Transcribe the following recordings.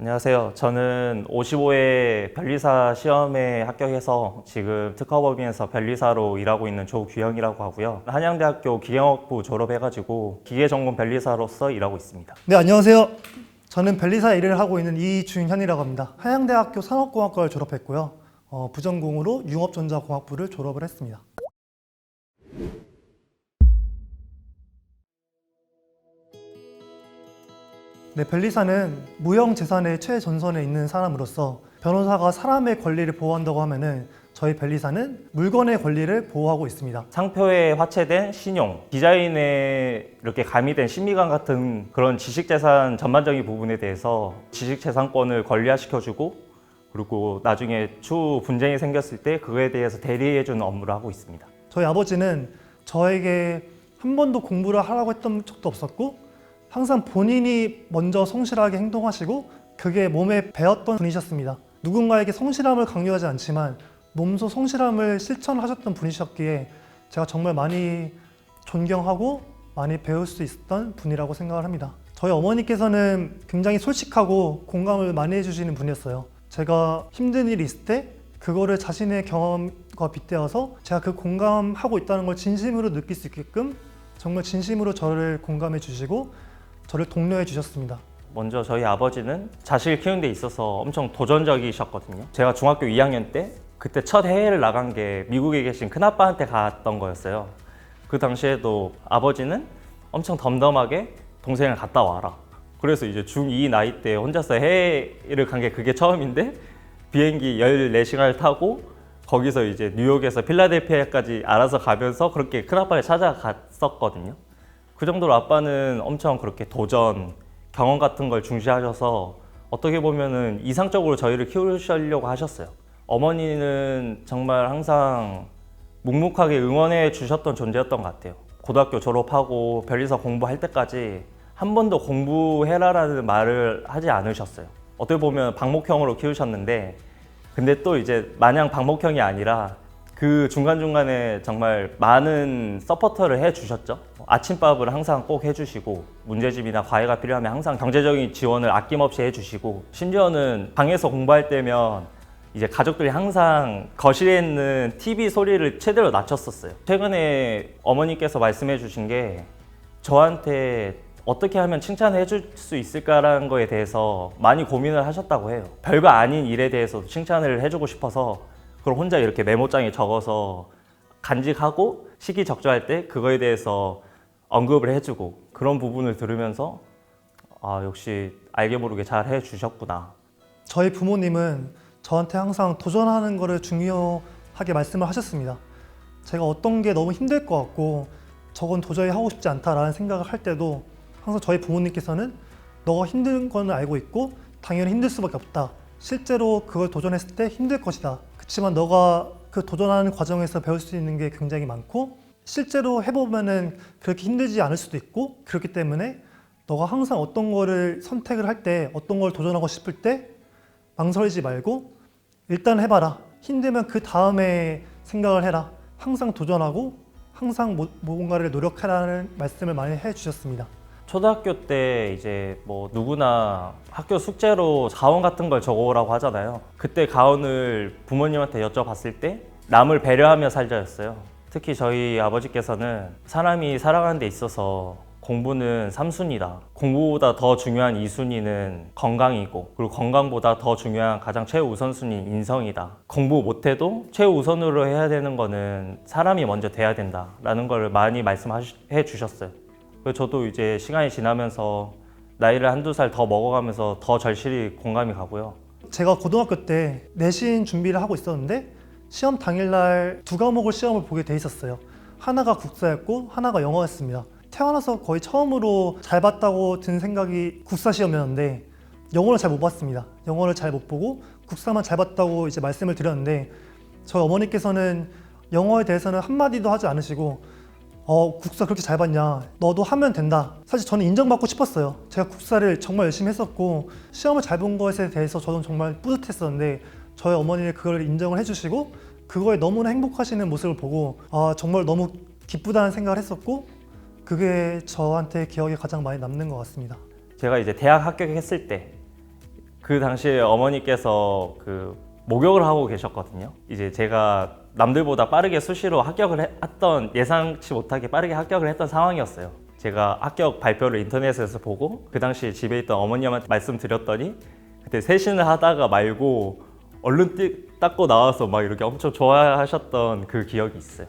안녕하세요. 저는 55회 변리사 시험에 합격해서 지금 특허법인에서 변리사로 일하고 있는 조규영이라고 하고요. 한양대학교 기계공학부 졸업해가지고 기계전공 변리사로서 일하고 있습니다. 네, 안녕하세요. 저는 변리사 일을 하고 있는 이준현이라고 합니다. 한양대학교 산업공학과를 졸업했고요. 부전공으로 융합전자공학부를 졸업을 했습니다. 네, 변리사는 무형재산의 최전선에 있는 사람으로서 변호사가 사람의 권리를 보호한다고 하면은 저희 변리사는 물건의 권리를 보호하고 있습니다. 상표에 화체된 신용, 디자인에 이렇게 가미된 심미관 같은 그런 지식재산 전반적인 부분에 대해서 지식재산권을 권리화시켜주고 그리고 나중에 추후 분쟁이 생겼을 때 그거에 대해서 대리해주는 업무를 하고 있습니다. 저희 아버지는 저에게 한 번도 공부를 하라고 했던 적도 없었고 항상 본인이 먼저 성실하게 행동하시고 그게 몸에 배었던 분이셨습니다. 누군가에게 성실함을 강요하지 않지만 몸소 성실함을 실천하셨던 분이셨기에 제가 정말 많이 존경하고 많이 배울 수 있었던 분이라고 생각을 합니다. 저희 어머니께서는 굉장히 솔직하고 공감을 많이 해주시는 분이었어요. 제가 힘든 일이 있을 때 그거를 자신의 경험과 빗대어서 제가 그 공감하고 있다는 걸 진심으로 느낄 수 있게끔 정말 진심으로 저를 공감해 주시고 저를 독려해 주셨습니다. 먼저 저희 아버지는 자식을 키우는 데 있어서 엄청 도전적이셨거든요. 제가 중학교 2학년 때 그때 첫 해외를 나간 게 미국에 계신 큰아빠한테 갔던 거였어요. 그 당시에도 아버지는 엄청 덤덤하게 동생을 갔다 와라. 그래서 이제 중2 나이 때 혼자서 해외를 간 게 그게 처음인데 비행기 14시간을 타고 거기서 이제 뉴욕에서 필라델피아까지 알아서 가면서 그렇게 큰아빠를 찾아갔었거든요. 그 정도로 아빠는 엄청 그렇게 도전, 경험 같은 걸 중시하셔서 어떻게 보면은 이상적으로 저희를 키우시려고 하셨어요. 어머니는 정말 항상 묵묵하게 응원해 주셨던 존재였던 것 같아요. 고등학교 졸업하고 변리사 공부할 때까지 한 번도 공부해라라는 말을 하지 않으셨어요. 어떻게 보면 방목형으로 키우셨는데 근데 또 이제 마냥 방목형이 아니라 그 중간중간에 정말 많은 서포터를 해주셨죠. 아침밥을 항상 꼭 해주시고 문제집이나 과외가 필요하면 항상 경제적인 지원을 아낌없이 해주시고 심지어는 방에서 공부할 때면 이제 가족들이 항상 거실에 있는 TV 소리를 최대로 낮췄었어요. 최근에 어머니께서 말씀해 주신 게 저한테 어떻게 하면 칭찬해 줄 수 있을까라는 거에 대해서 많이 고민을 하셨다고 해요. 별거 아닌 일에 대해서도 칭찬을 해주고 싶어서 그걸 혼자 이렇게 메모장에 적어서 간직하고 시기적절할 때 그거에 대해서 언급을 해주고 그런 부분을 들으면서 아 역시 알게 모르게 잘 해주셨구나. 저희 부모님은 저한테 항상 도전하는 거를 중요하게 말씀을 하셨습니다. 제가 어떤 게 너무 힘들 것 같고 저건 도저히 하고 싶지 않다라는 생각을 할 때도 항상 저희 부모님께서는 너가 힘든 건 알고 있고 당연히 힘들 수밖에 없다. 실제로 그걸 도전했을 때 힘들 것이다. 그렇지만 너가 그 도전하는 과정에서 배울 수 있는 게 굉장히 많고 실제로 해보면은 그렇게 힘들지 않을 수도 있고 그렇기 때문에 너가 항상 어떤 거를 선택을 할 때 어떤 걸 도전하고 싶을 때 망설이지 말고 일단 해봐라. 힘들면 그 다음에 생각을 해라. 항상 도전하고 항상 뭔가를 노력하라는 말씀을 많이 해주셨습니다. 초등학교 때 이제 뭐 누구나 학교 숙제로 가온 같은 걸 적어오라고 하잖아요. 그때 가온을 부모님한테 여쭤봤을 때 남을 배려하며 살자였어요. 특히 저희 아버지께서는 사람이 살아가는 데 있어서 공부는 3순위다. 공부보다 더 중요한 2순위는 건강이고 그리고 건강보다 더 중요한 가장 최우선순위 인성이다. 공부 못해도 최우선으로 해야 되는 거는 사람이 먼저 돼야 된다라는 걸 많이 말씀해 주셨어요. 그래서 저도 이제 시간이 지나면서 나이를 한두 살 더 먹어가면서 더 절실히 공감이 가고요. 제가 고등학교 때 내신 준비를 하고 있었는데 시험 당일날 두 과목을 시험을 보게 돼 있었어요. 하나가 국사였고 하나가 영어였습니다. 태어나서 거의 처음으로 잘 봤다고 든 생각이 국사 시험이었는데 영어를 잘 못 봤습니다. 영어를 잘 못 보고 국사만 잘 봤다고 이제 말씀을 드렸는데 저희 어머니께서는 영어에 대해서는 한마디도 하지 않으시고 국사 그렇게 잘 봤냐? 너도 하면 된다. 사실 저는 인정받고 싶었어요. 제가 국사를 정말 열심히 했었고 시험을 잘 본 것에 대해서 저는 정말 뿌듯했었는데 저희 어머니는 그걸 인정을 해주시고 그거에 너무나 행복하시는 모습을 보고 정말 너무 기쁘다는 생각을 했었고 그게 저한테 기억에 가장 많이 남는 것 같습니다. 제가 이제 대학 합격했을 때 그 당시에 어머니께서 그 목욕을 하고 계셨거든요. 이제 제가 남들보다 빠르게 수시로 합격을 했던, 예상치 못하게 빠르게 합격을 했던 상황이었어요. 제가 합격 발표를 인터넷에서 보고 그 당시에 집에 있던 어머님한테 말씀드렸더니 그때 세신을 하다가 말고 얼른 닦고 나와서 막 이렇게 엄청 좋아하셨던 그 기억이 있어요.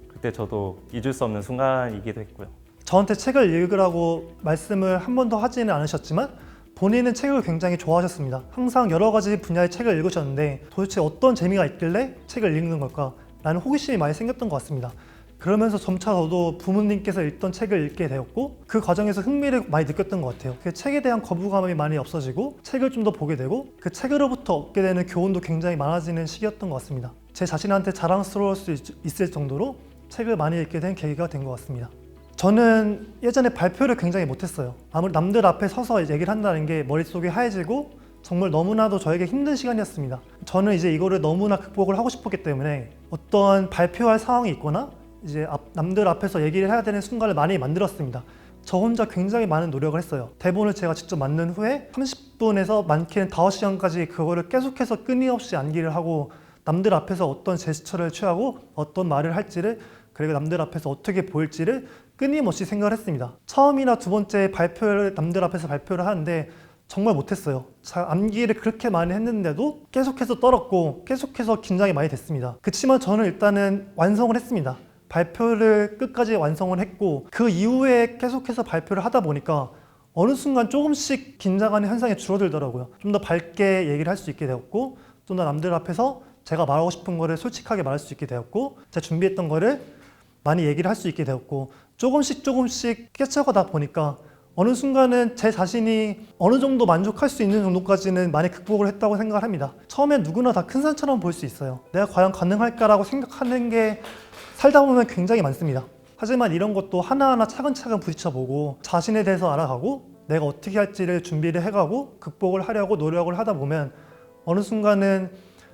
그때 저도 잊을 수 없는 순간이기도 했고요. 저한테 책을 읽으라고 말씀을 한 번도 하지는 않으셨지만 본인은 책을 굉장히 좋아하셨습니다. 항상 여러 가지 분야의 책을 읽으셨는데 도대체 어떤 재미가 있길래 책을 읽는 걸까? 라는 호기심이 많이 생겼던 것 같습니다. 그러면서 점차 저도 부모님께서 읽던 책을 읽게 되었고 그 과정에서 흥미를 많이 느꼈던 것 같아요. 그 책에 대한 거부감이 많이 없어지고 책을 좀 더 보게 되고 그 책으로부터 얻게 되는 교훈도 굉장히 많아지는 시기였던 것 같습니다. 제 자신한테 자랑스러울 수 있을 정도로 책을 많이 읽게 된 계기가 된 것 같습니다. 저는 예전에 발표를 굉장히 못했어요. 아무리 남들 앞에 서서 얘기를 한다는 게 머릿속이 하얘지고 정말 너무나도 저에게 힘든 시간이었습니다. 저는 이제 이거를 너무나 극복을 하고 싶었기 때문에 어떤 발표할 상황이 있거나 이제 남들 앞에서 얘기를 해야 되는 순간을 많이 만들었습니다. 저 혼자 굉장히 많은 노력을 했어요. 대본을 제가 직접 만든 후에 30분에서 많게는 5시간까지 그거를 계속해서 끊임없이 암기를 하고 남들 앞에서 어떤 제스처를 취하고 어떤 말을 할지를 그리고 남들 앞에서 어떻게 보일지를 끊임없이 생각을 했습니다. 처음이나 두 번째 발표를 남들 앞에서 발표를 하는데 정말 못했어요. 암기를 그렇게 많이 했는데도 계속해서 떨었고 계속해서 긴장이 많이 됐습니다. 그렇지만 저는 일단은 완성을 했습니다. 발표를 끝까지 완성을 했고 그 이후에 계속해서 발표를 하다 보니까 어느 순간 조금씩 긴장하는 현상이 줄어들더라고요. 좀 더 밝게 얘기를 할 수 있게 되었고 좀 더 남들 앞에서 제가 말하고 싶은 거를 솔직하게 말할 수 있게 되었고 제가 준비했던 거를 많이 얘기를 할 수 있게 되었고 조금씩 깨쳐가다 보니까 어느 순간은 제 자신이 어느 정도 만족할 수 있는 정도까지는 많이 극복을 했다고 생각을 합니다. 처음엔 누구나 다 큰 산처럼 보일 수 있어요. 내가 과연 가능할까라고 생각하는 게 살다 보면 굉장히 많습니다. 하지만 이런 것도 하나하나 차근차근 부딪혀보고 자신에 대해서 알아가고 내가 어떻게 할지를 준비를 해가고 극복을 하려고 노력을 하다 보면 어느 순간은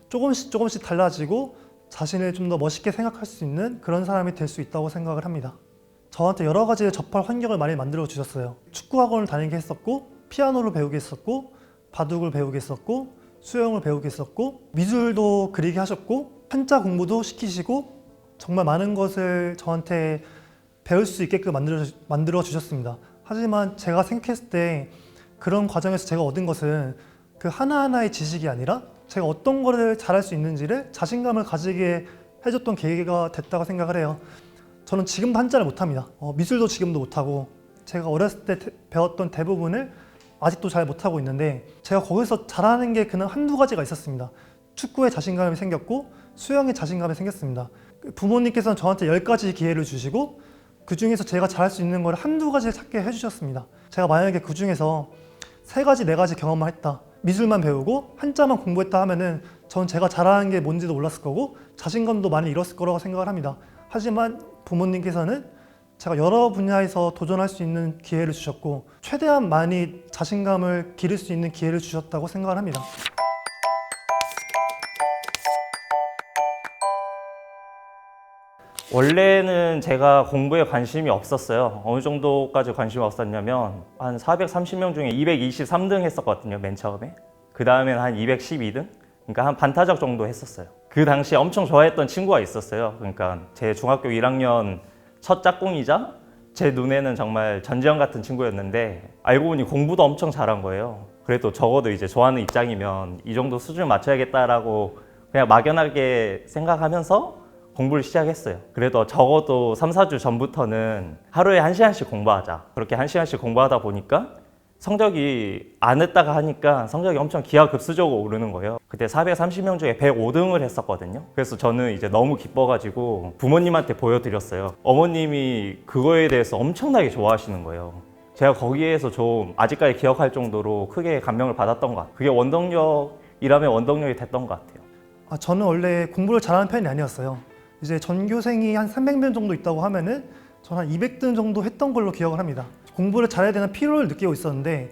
조금씩 달라지고 자신을 좀 더 멋있게 생각할 수 있는 그런 사람이 될 수 있다고 생각을 합니다. 저한테 여러 가지의 접할 환경을 많이 만들어 주셨어요. 축구학원을 다니게 했었고 피아노를 배우게 했었고 바둑을 배우게 했었고 수영을 배우게 했었고 미술도 그리게 하셨고 한자 공부도 시키시고 정말 많은 것을 저한테 배울 수 있게끔 만들어 주셨습니다. 하지만 제가 생각했을 때 그런 과정에서 제가 얻은 것은 그 하나하나의 지식이 아니라 제가 어떤 거를 잘할 수 있는지를 자신감을 가지게 해줬던 계기가 됐다고 생각을 해요. 저는 지금도 한자를 못합니다. 미술도 지금도 못하고 제가 어렸을 때 배웠던 대부분을 아직도 잘 못하고 있는데 제가 거기서 잘하는 게 그냥 한두 가지가 있었습니다. 축구에 자신감이 생겼고 수영에 자신감이 생겼습니다. 부모님께서는 저한테 10가지 기회를 주시고 그 중에서 제가 잘할 수 있는 걸 한두 가지를 찾게 해주셨습니다. 제가 만약에 그 중에서 3가지, 4가지 경험을 했다. 미술만 배우고 한자만 공부했다 하면은 전 제가 잘하는 게 뭔지도 몰랐을 거고 자신감도 많이 잃었을 거라고 생각을 합니다. 하지만 부모님께서는 제가 여러 분야에서 도전할 수 있는 기회를 주셨고 최대한 많이 자신감을 기를 수 있는 기회를 주셨다고 생각을 합니다. 원래는 제가 공부에 관심이 없었어요. 어느 정도까지 관심이 없었냐면 한 430명 중에 223등 했었거든요, 맨 처음에. 그 다음에는 한 212등? 그러니까 한 반타작 정도 했었어요. 그 당시에 엄청 좋아했던 친구가 있었어요. 그러니까 제 중학교 1학년 첫 짝꿍이자 제 눈에는 정말 전지현 같은 친구였는데 알고 보니 공부도 엄청 잘한 거예요. 그래도 적어도 이제 좋아하는 입장이면 이 정도 수준을 맞춰야겠다라고 그냥 막연하게 생각하면서 공부를 시작했어요. 그래도 적어도 3, 4주 전부터는 하루에 1시간씩 공부하자. 그렇게 1시간씩 공부하다 보니까 성적이 안 했다가 하니까 성적이 엄청 기하급수적으로 오르는 거예요. 그때 430명 중에 105등을 했었거든요. 그래서 저는 이제 너무 기뻐가지고 부모님한테 보여드렸어요. 어머님이 그거에 대해서 엄청나게 좋아하시는 거예요. 제가 거기에서 좀 아직까지 기억할 정도로 크게 감명을 받았던 것 같아요. 그게 원동력이라면 원동력이 됐던 것 같아요. 저는 원래 공부를 잘하는 편이 아니었어요. 이제 전교생이 한 300명 정도 있다고 하면은 저는 한 200등 정도 했던 걸로 기억을 합니다. 공부를 잘해야 되는 필요를 느끼고 있었는데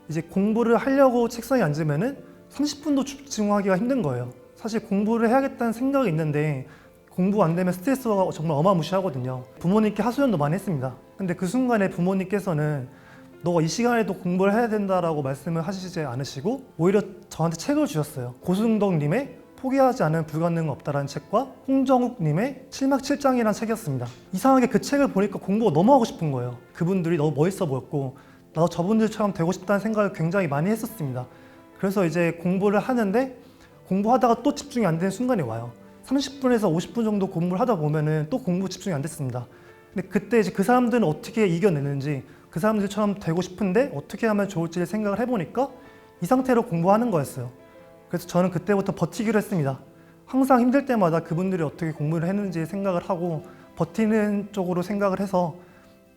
이제 공부를 하려고 책상에 앉으면은 30분도 집중하기가 힘든 거예요. 사실 공부를 해야겠다는 생각이 있는데 공부 안 되면 스트레스가 정말 어마무시하거든요. 부모님께 하소연도 많이 했습니다. 근데 그 순간에 부모님께서는 너가 이 시간에도 공부를 해야 된다라고 말씀을 하시지 않으시고 오히려 저한테 책을 주셨어요. 고승덕님의 포기하지 않은 불가능은 없다라는 책과 홍정욱님의 7막 7장이라는 책이었습니다. 이상하게 그 책을 보니까 공부가 너무 하고 싶은 거예요. 그분들이 너무 멋있어 보였고 나도 저분들처럼 되고 싶다는 생각을 굉장히 많이 했었습니다. 그래서 이제 공부를 하는데 공부하다가 또 집중이 안 되는 순간이 와요. 30분에서 50분 정도 공부를 하다 보면은 또 공부 집중이 안 됐습니다. 근데 그때 이제 그 사람들은 어떻게 이겨내는지 그 사람들처럼 되고 싶은데 어떻게 하면 좋을지를 생각을 해보니까 이 상태로 공부하는 거였어요. 그래서 저는 그때부터 버티기로 했습니다. 항상 힘들 때마다 그분들이 어떻게 공부를 했는지 생각을 하고 버티는 쪽으로 생각을 해서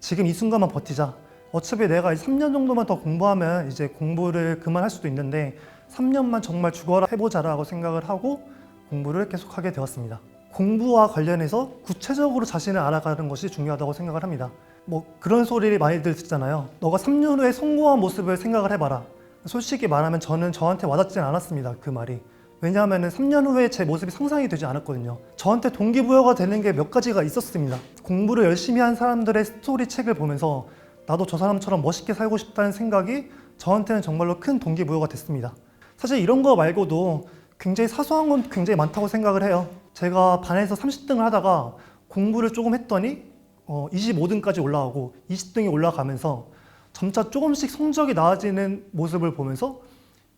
지금 이 순간만 버티자. 어차피 내가 3년 정도만 더 공부하면 이제 공부를 그만할 수도 있는데 3년만 정말 죽어라 해보자라고 생각을 하고 공부를 계속하게 되었습니다. 공부와 관련해서 구체적으로 자신을 알아가는 것이 중요하다고 생각을 합니다. 뭐 그런 소리를 많이들 듣잖아요. 너가 3년 후에 성공한 모습을 생각을 해봐라. 솔직히 말하면 저는 저한테 와닿지는 않았습니다. 그 말이. 왜냐하면 3년 후에 제 모습이 상상이 되지 않았거든요. 저한테 동기부여가 되는 게 몇 가지가 있었습니다. 공부를 열심히 한 사람들의 스토리 책을 보면서 나도 저 사람처럼 멋있게 살고 싶다는 생각이 저한테는 정말로 큰 동기부여가 됐습니다. 사실 이런 거 말고도 굉장히 사소한 건 굉장히 많다고 생각을 해요. 제가 반에서 30등을 하다가 공부를 조금 했더니 25등까지 올라가고 20등이 올라가면서 점차 조금씩 성적이 나아지는 모습을 보면서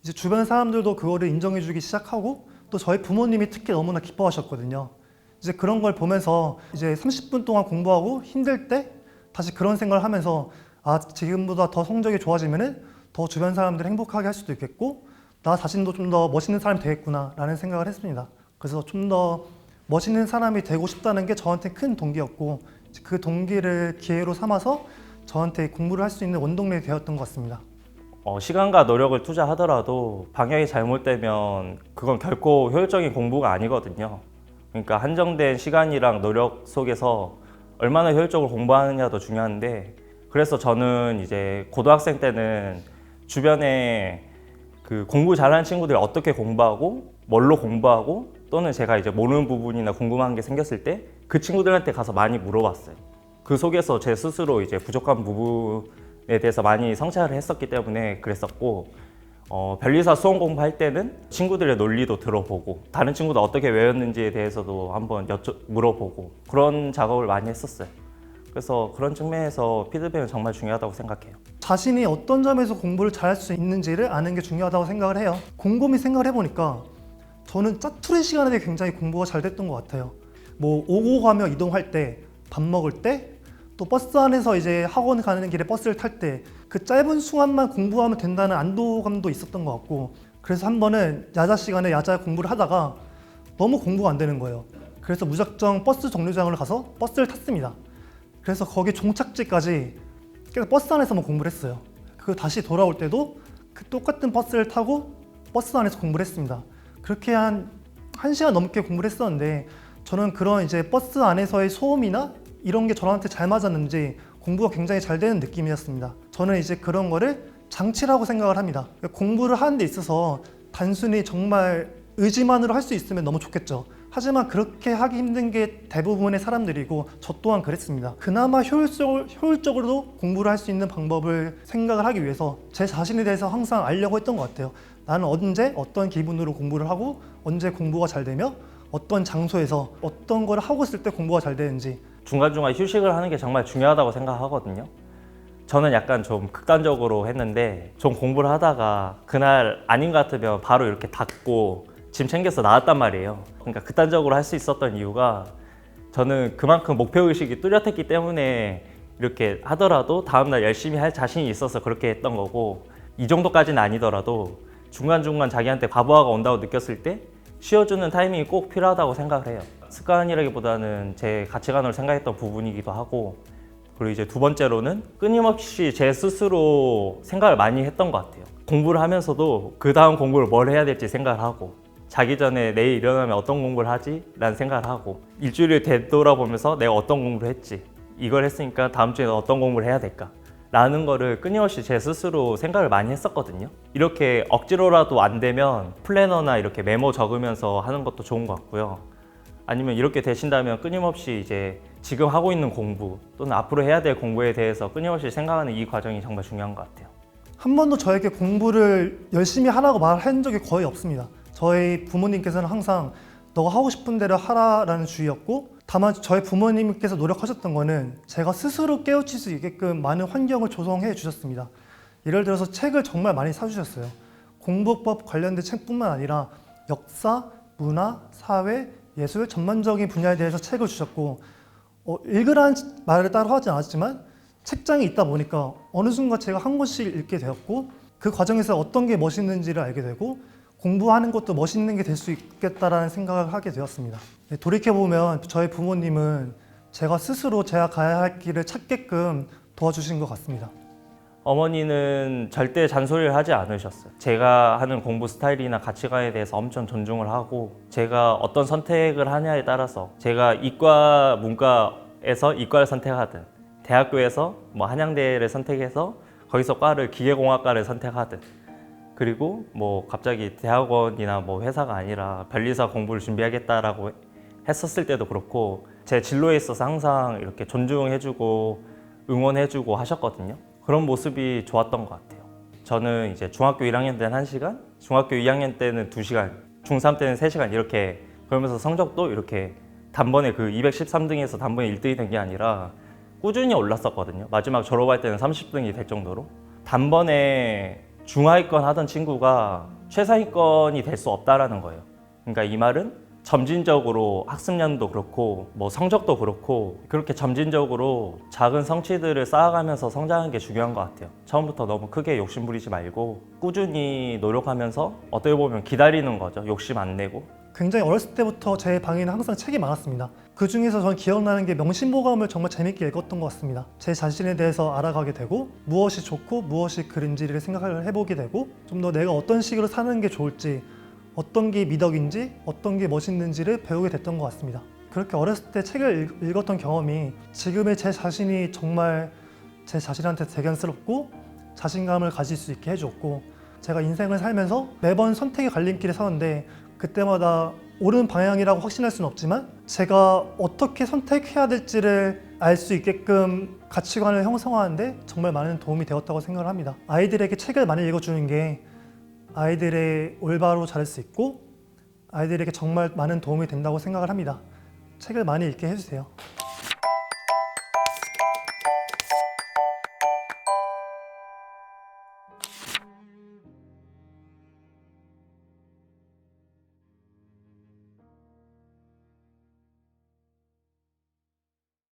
이제 주변 사람들도 그거를 인정해주기 시작하고 또 저희 부모님이 특히 너무나 기뻐하셨거든요. 이제 그런 걸 보면서 이제 30분 동안 공부하고 힘들 때 다시 그런 생각을 하면서 아 지금보다 더 성적이 좋아지면은 더 주변 사람들을 행복하게 할 수도 있겠고 나 자신도 좀 더 멋있는 사람이 되겠구나 라는 생각을 했습니다. 그래서 좀 더 멋있는 사람이 되고 싶다는 게 저한테 큰 동기였고 그 동기를 기회로 삼아서 저한테 공부를 할 수 있는 원동력이 되었던 것 같습니다. 시간과 노력을 투자하더라도 방향이 잘못되면 그건 결코 효율적인 공부가 아니거든요. 그러니까 한정된 시간이랑 노력 속에서 얼마나 효율적으로 공부하느냐도 중요한데 그래서 저는 이제 고등학생 때는 주변에 그 공부 잘하는 친구들이 어떻게 공부하고 뭘로 공부하고 또는 제가 이제 모르는 부분이나 궁금한 게 생겼을 때 그 친구들한테 가서 많이 물어봤어요. 그 속에서 제 스스로 이제 부족한 부분에 대해서 많이 성찰을 했었기 때문에 그랬었고 변리사 수험 공부할 때는 친구들의 논리도 들어보고 다른 친구도 어떻게 외웠는지에 대해서도 한번 물어보고 그런 작업을 많이 했었어요. 그래서 그런 측면에서 피드백은 정말 중요하다고 생각해요. 자신이 어떤 점에서 공부를 잘할 수 있는지를 아는 게 중요하다고 생각을 해요. 곰곰이 생각을 해보니까 저는 짜투리 시간에 굉장히 공부가 잘 됐던 것 같아요. 뭐 오고 가며 이동할 때, 밥 먹을 때, 또 버스 안에서 이제 학원 가는 길에 버스를 탈 때 그 짧은 순간만 공부하면 된다는 안도감도 있었던 것 같고 그래서 한 번은 야자 시간에 야자 공부를 하다가 너무 공부가 안 되는 거예요. 그래서 무작정 버스 정류장을 가서 버스를 탔습니다. 그래서 거기 종착지까지 계속 버스 안에서만 공부를 했어요. 그 다시 돌아올 때도 그 똑같은 버스를 타고 버스 안에서 공부를 했습니다. 그렇게 한 1시간 넘게 공부를 했었는데 저는 그런 이제 버스 안에서의 소음이나 이런 게 저한테 잘 맞았는지 공부가 굉장히 잘 되는 느낌이었습니다. 저는 이제 그런 거를 장치라고 생각을 합니다. 공부를 하는 데 있어서 단순히 정말 의지만으로 할 수 있으면 너무 좋겠죠. 하지만 그렇게 하기 힘든 게 대부분의 사람들이고 저 또한 그랬습니다. 그나마 효율적으로 공부를 할 수 있는 방법을 생각을 하기 위해서 제 자신에 대해서 항상 알려고 했던 것 같아요. 나는 언제 어떤 기분으로 공부를 하고 언제 공부가 잘 되며 어떤 장소에서 어떤 걸 하고 있을 때 공부가 잘 되는지 중간중간 휴식을 하는 게 정말 중요하다고 생각하거든요. 저는 약간 좀 극단적으로 했는데 좀 공부를 하다가 그날 아닌 것 같으면 바로 이렇게 닫고 짐 챙겨서 나왔단 말이에요. 그러니까 극단적으로 할 수 있었던 이유가 저는 그만큼 목표의식이 뚜렷했기 때문에 이렇게 하더라도 다음날 열심히 할 자신이 있어서 그렇게 했던 거고 이 정도까지는 아니더라도 중간중간 자기한테 과부하가 온다고 느꼈을 때 쉬어주는 타이밍이 꼭 필요하다고 생각을 해요. 습관이라기보다는 제 가치관으로 생각했던 부분이기도 하고 그리고 이제 두 번째로는 끊임없이 제 스스로 생각을 많이 했던 것 같아요. 공부를 하면서도 그 다음 공부를 뭘 해야 될지 생각을 하고 자기 전에 내일 일어나면 어떤 공부를 하지? 라는 생각을 하고 일주일을 되돌아보면서 내가 어떤 공부를 했지? 이걸 했으니까 다음 주에는 어떤 공부를 해야 될까? 라는 거를 끊임없이 제 스스로 생각을 많이 했었거든요. 이렇게 억지로라도 안 되면 플래너나 이렇게 메모 적으면서 하는 것도 좋은 것 같고요. 아니면 이렇게 되신다면 끊임없이 이제 지금 하고 있는 공부 또는 앞으로 해야 될 공부에 대해서 끊임없이 생각하는 이 과정이 정말 중요한 것 같아요. 한 번도 저에게 공부를 열심히 하라고 말한 적이 거의 없습니다. 저희 부모님께서는 항상 너가 하고 싶은 대로 하라라는 주의였고, 다만 저희 부모님께서 노력하셨던 거는 제가 스스로 깨우칠 수 있게끔 많은 환경을 조성해 주셨습니다. 예를 들어서 책을 정말 많이 사주셨어요. 공부법 관련된 책뿐만 아니라 역사, 문화, 사회, 예술 전반적인 분야에 대해서 책을 주셨고, 읽으라는 말을 따로 하진 않았지만 책장에 있다 보니까 어느 순간 제가 한 권씩 읽게 되었고, 그 과정에서 어떤 게 멋있는지를 알게 되고 공부하는 것도 멋있는 게 될 수 있겠다라는 생각을 하게 되었습니다. 돌이켜보면 저희 부모님은 제가 스스로 제가 가야 할 길을 찾게끔 도와주신 것 같습니다. 어머니는 절대 잔소리를 하지 않으셨어요. 제가 하는 공부 스타일이나 가치관에 대해서 엄청 존중을 하고, 제가 어떤 선택을 하냐에 따라서 제가 이과 문과에서 이과를 선택하든 대학교에서 뭐 한양대를 선택해서 거기서 과를 기계공학과를 선택하든, 그리고 뭐 갑자기 대학원이나 뭐 회사가 아니라 변리사 공부를 준비하겠다라고 했었을 때도 그렇고 제 진로에 있어서 항상 이렇게 존중해주고 응원해주고 하셨거든요. 그런 모습이 좋았던 것 같아요. 저는 이제 중학교 1학년 때는 1시간, 중학교 2학년 때는 2시간, 중3 때는 3시간 이렇게, 그러면서 성적도 이렇게 단번에 그 213등에서 단번에 1등이 된 게 아니라 꾸준히 올랐었거든요. 마지막 졸업할 때는 30등이 될 정도로. 단번에 중하위권 하던 친구가 최상위권이 될 수 없다라는 거예요. 그러니까 이 말은 점진적으로 학습량도 그렇고 뭐 성적도 그렇고 그렇게 점진적으로 작은 성취들을 쌓아가면서 성장하는 게 중요한 것 같아요. 처음부터 너무 크게 욕심 부리지 말고 꾸준히 노력하면서 어떻게 보면 기다리는 거죠. 욕심 안 내고. 굉장히 어렸을 때부터 제 방에는 항상 책이 많았습니다. 그 중에서 저는 기억나는 게 명심보감을 정말 재밌게 읽었던 것 같습니다. 제 자신에 대해서 알아가게 되고 무엇이 좋고 무엇이 그른지를 생각을 해보게 되고 좀 더 내가 어떤 식으로 사는 게 좋을지, 어떤 게 미덕인지, 어떤 게 멋있는지를 배우게 됐던 것 같습니다. 그렇게 어렸을 때 책을 읽었던 경험이 지금의 제 자신이 정말 제 자신한테 대견스럽고 자신감을 가질 수 있게 해줬고, 제가 인생을 살면서 매번 선택의 갈림길에 서는데 그때마다 옳은 방향이라고 확신할 수는 없지만 제가 어떻게 선택해야 될지를 알 수 있게끔 가치관을 형성하는데 정말 많은 도움이 되었다고 생각을 합니다. 아이들에게 책을 많이 읽어주는 게 아이들의 올바로 자랄 수 있고 아이들에게 정말 많은 도움이 된다고 생각을 합니다. 책을 많이 읽게 해주세요.